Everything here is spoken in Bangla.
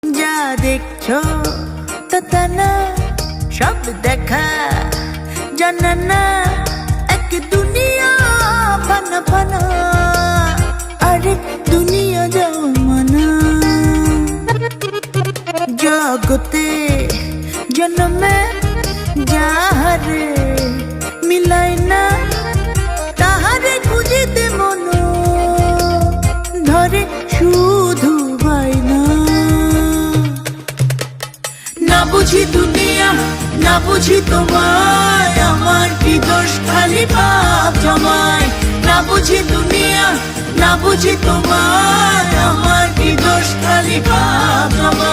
যা দেখছো তা না, সব দেখা জানা না, এক দুনিয়া ফানা ফানা, আরেক দুনিয়া যাও মানা। জগতে জন্মে যাহারে মিলাই না, তাহারে খুঁজিতে মন ধরে শুধু বাইনা। না বুঝি দুনিয়া, না বুঝি তোমায়, আমার কি দোষ খালি পাপ জমায়। না বুঝি দুনিয়া, না বুঝি তোমায়, আমার কি দোষ খালি পাপ জমায়।